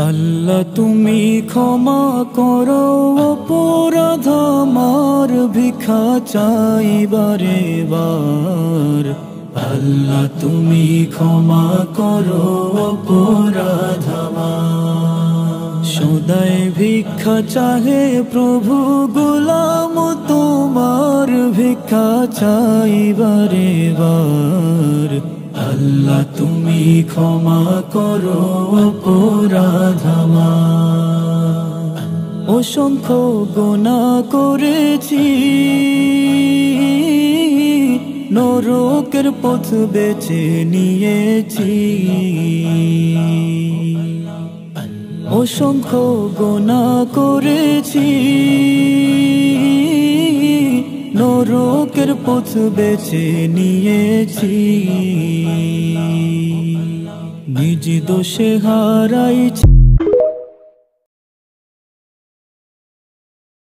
আল্লাহ তুমি ক্ষমা করো অপরাধ আমার, ভিক্ষা চাই বারে বার। আল্লাহ তুমি ক্ষমা করো অপরাধ আমার। সদাই ভিক্ষা চাহে প্রভু, গোলাম তোমার, ভিক্ষা চাই বারে বার। আল্লাহ তুমি ক্ষমা করো অপরাধ আমার। অসংখ্য গুনাহ করেছি, নরকের পথ বেছে নিয়েছি। অসংখ্য গুনাহ করেছি, নরকের পথ বেছে নিয়েছি। নিজ দোষে হারাইছি